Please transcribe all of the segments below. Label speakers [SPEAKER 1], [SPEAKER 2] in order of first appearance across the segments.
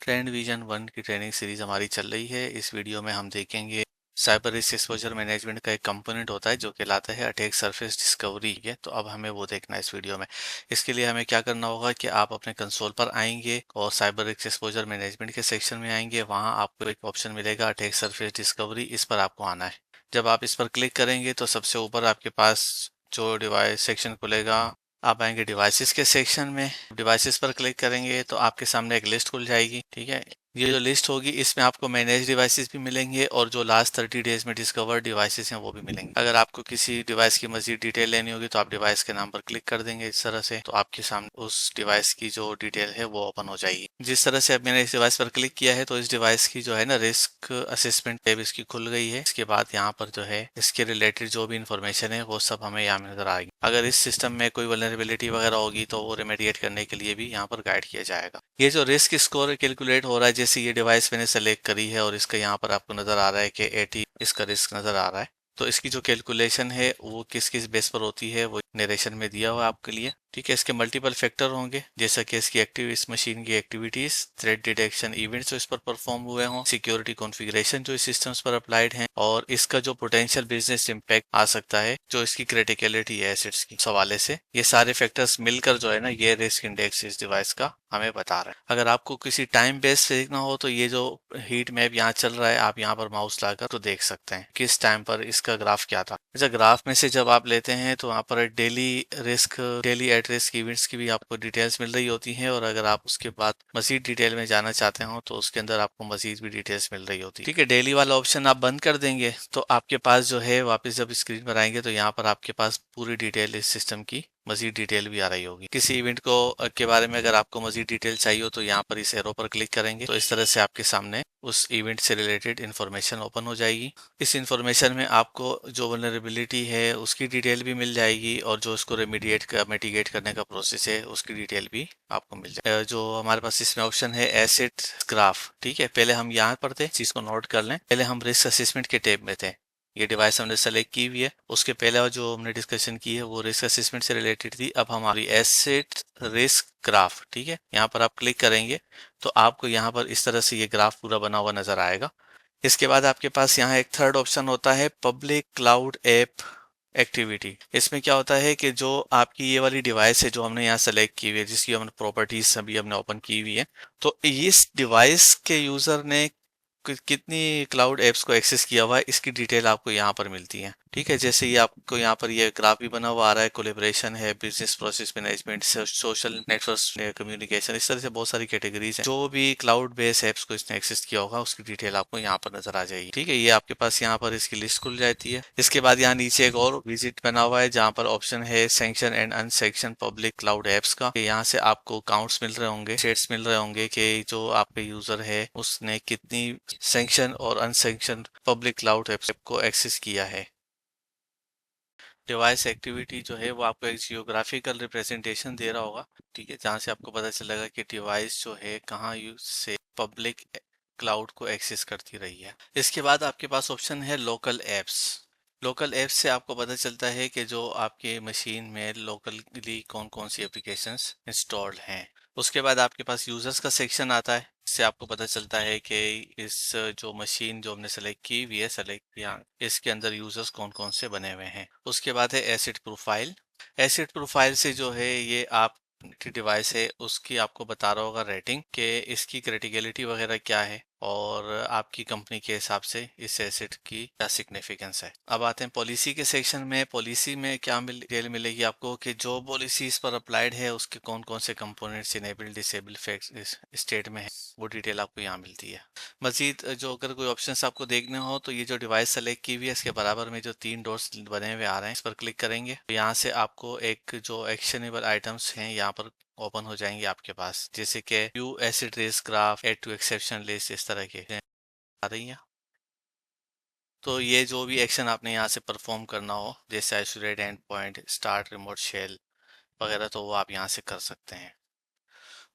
[SPEAKER 1] Trend vision 1 की training series हमारी चल रही है। इस वीडियो में हम देखेंगे साइबर रिस्क एक्सपोजर मैनेजमेंट का एक कंपोनेंट होता है जो कहलाता है अटैक सरफेस डिस्कवरी है। तो अब हमें वो देखना है इस वीडियो में। इसके लिए हमें क्या करना होगा कि आप अपने कंसोल पर आएंगे और साइबर रिस्क एक्सपोजर मैनेजमेंट के सेक्शन में आएंगे। वहां आपको एक ऑप्शन मिलेगा अटैक सरफेस डिस्कवरी, इस पर आपको आना है। जब आप इस पर क्लिक करेंगे तो सबसे ऊपर आपके पास जो डिवाइस सेक्शन खुलेगा, आप आएंगे डिवाइसेस के सेक्शन में। डिवाइसेस पर क्लिक करेंगे तो आपके सामने एक लिस्ट खुल जाएगी। ठीक है, ये जो लिस्ट होगी इसमें आपको मैनेज डिवाइसेस भी मिलेंगे और जो लास्ट 30 डेज में डिस्कवर्ड डिवाइसेस हैं वो भी मिलेंगे। अगर आपको किसी डिवाइस की मजीद डिटेल लेनी होगी तो आप डिवाइस के नाम पर क्लिक कर देंगे इस तरह से, तो आपके सामने उस डिवाइस की जो डिटेल है वो ओपन हो जाएगी। जिस तरह से अब मैंने इस डिवाइस पर क्लिक किया है तो इस डिवाइस की जो है ना रिस्क असेसमेंट टैब इसकी खुल गई है। इसके बाद यहाँ पर जो है इसके रिलेटेड जो भी इंफॉर्मेशन है वो सब हमें यहाँ नजर आएगी। अगर इस सिस्टम में कोई वल्नरेबिलिटी वगैरह होगी तो वो रेमेडिएट करने के लिए भी यहाँ पर गाइड किया जाएगा। ये जो रिस्क स्कोर कैलकुलेट हो रहा है, जैसे ये डिवाइस मैंने सेलेक्ट करी है और इसका यहाँ पर आपको नजर आ रहा है कि 80 इसका रिस्क नजर आ रहा है। तो इसकी जो कैलकुलेशन है वो किस किस बेस पर होती है वो नरेशन में दिया हुआ है आपके लिए। ठीक है, इसके मल्टीपल फैक्टर होंगे, जैसा कि इसकी इस मशीन की एक्टिविटीज, थ्रेट डिटेक्शन इवेंट्स जो इस पर परफॉर्म हुए हों, सिक्योरिटी कॉन्फ़िगरेशन जो इस सिस्टम्स पर अप्लाइड हैं, और इसका जो पोटेंशियल बिजनेस इम्पैक्ट आ सकता है, जो इसकी क्रिटिकलिटी है एसेट्स की हवाले से। ये सारे फैक्टर्स मिलकर जो है ना ये रिस्क इंडेक्स इस डिवाइस का हमें बता रहा है। अगर आपको किसी टाइम बेस से देखना हो तो ये जो हीट मैप यहाँ चल रहा है, आप यहाँ पर माउस लाकर तो देख सकते हैं किस टाइम पर इसका ग्राफ क्या था। अच्छा, ग्राफ में से जब आप लेते हैं तो वहाँ पर डेली एट रिस्क इवेंट्स की भी आपको डिटेल्स मिल रही होती हैं, और अगर आप उसके बाद मजीद डिटेल में जाना चाहते हो तो उसके अंदर आपको मजीद भी डिटेल्स मिल रही होती है। ठीक है, डेली वाला ऑप्शन आप बंद कर देंगे तो आपके पास जो है वापस जब स्क्रीन पर आएंगे तो यहाँ पर आपके पास पूरी डिटेल इस सिस्टम की मजीद डिटेल भी आ रही होगी। किसी इवेंट को के बारे में अगर आपको मजीद डिटेल चाहिए हो तो यहाँ पर इस एरो पर क्लिक करेंगे तो इस तरह से आपके सामने उस इवेंट से रिलेटेड इन्फॉर्मेशन ओपन हो जाएगी। इस इन्फॉर्मेशन में आपको जो वल्नरेबिलिटी है उसकी डिटेल भी मिल जाएगी और जो उसको मिटिगेट करने का प्रोसेस है उसकी डिटेल भी आपको मिल जाएगी। जो हमारे पास इसमें ऑप्शन है एसेट ग्राफ। ठीक है, पहले हम यहाँ पर थे, चीज को नोट कर लें। पहले हम रिस्क असेसमेंट के टैब में थे, ये डिवाइस हमने सेलेक्ट की हुई है। उसके पहले जो हमने डिस्कशन की है वो रिस्क असेसमेंट से रिलेटेड थी। अब हमारी एसेट रिस्क ग्राफ, ठीक है, यहाँ पर आप क्लिक करेंगे तो आपको यहाँ पर इस तरह से ये ग्राफ पूरा बना हुआ नजर आएगा। इसके बाद आपके पास यहाँ एक थर्ड ऑप्शन होता है पब्लिक क्लाउड ऐप एक्टिविटी। इसमें क्या होता है कि जो आपकी ये वाली डिवाइस है जो हमने यहाँ सेलेक्ट की हुई है, जिसकी हमने प्रॉपर्टीज अभी हमने ओपन की हुई है, तो इस डिवाइस के यूजर ने कितनी क्लाउड एप्स को एक्सेस किया हुआ है इसकी डिटेल आपको यहाँ पर मिलती है। ठीक है, जैसे ये आपको यहाँ पर ये ग्राफ भी बना हुआ आ रहा है, कोलेबरेशन है, business process management, social network communication, इस तरह से बहुत सारी कैटेगरीज हैं। जो भी क्लाउड बेस्ड एप्स को इसने एक्सेस किया होगा उसकी डिटेल आपको यहाँ पर नजर आ जाएगी। ठीक है, ये आपके पास यहाँ पर इसकी लिस्ट खुल जाती है। इसके बाद यहाँ नीचे एक और विजिट बना हुआ है जहाँ पर ऑप्शन है sanction and unsanction public cloud apps का। यहाँ से आपको काउंट्स मिल रहे होंगे, शेड्स मिल रहे होंगे कि जो आपके यूजर है उसने कितनी सैंक्शन और अनसैंक्शन पब्लिक क्लाउड एप्स को एक्सेस किया है। डिवाइस एक्टिविटी जो है वो आपको एक जियोग्राफिकल रिप्रेजेंटेशन दे रहा होगा। ठीक है, जहाँ से आपको पता चलेगा कि डिवाइस जो है कहाँ यूज से पब्लिक क्लाउड को एक्सेस करती रही है। इसके बाद आपके पास ऑप्शन है लोकल एप्स। लोकल एप्स से आपको पता चलता है कि जो आपके मशीन में लोकली कौन कौन सी एप्लीकेशंस इंस्टॉल्ड हैं। उसके बाद आपके पास यूजर्स का सेक्शन आता है। इससे आपको पता चलता है कि इस जो मशीन जो हमने सेलेक्ट की हुई है, सेलेक्ट किया, इसके अंदर यूजर्स कौन कौन से बने हुए हैं। उसके बाद है एसिड प्रोफाइल। एसिड प्रोफाइल से जो है ये आप डिवाइस है उसकी आपको बता रहा होगा रेटिंग कि इसकी क्रिटिकलिटी वगैरह क्या है और आपकी कंपनी के हिसाब से इस एसेट की क्या सिग्निफिकेंस है। अब आते हैं पॉलिसी के सेक्शन में। पॉलिसी में क्या डिटेल मिलेगी आपको कि जो पॉलिसी इस पर अप्लाइड है उसके कौन कौन से कंपोनेंट्स इनेबल डिसेबल स्टेट में है, वो डिटेल आपको यहाँ मिलती है। मजीद जो अगर कोई ऑप्शंस आपको देखने हो तो ये जो डिवाइस सेलेक्ट की हुई है इसके बराबर में जो 3 डॉट्स बने हुए आ रहे हैं इस पर क्लिक करेंगे तो यहाँ से आपको एक जो एक्शनेबल आइटम्स हैं यहाँ पर ओपन हो जाएंगे आपके पास, जैसे कि view acid race graph, add to exception list, इस तरह के आ रही हैं। तो ये जो भी एक्शन आपने यहाँ से परफॉर्म करना हो, जैसे isolate end point, start remote shell वगैरह, तो वो आप यहाँ से कर सकते हैं।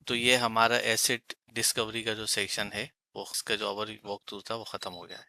[SPEAKER 1] तो ये हमारा एसिड डिस्कवरी का जो सेक्शन है वो उसका जो ओवर वॉक थ्रू था वो खत्म हो गया है।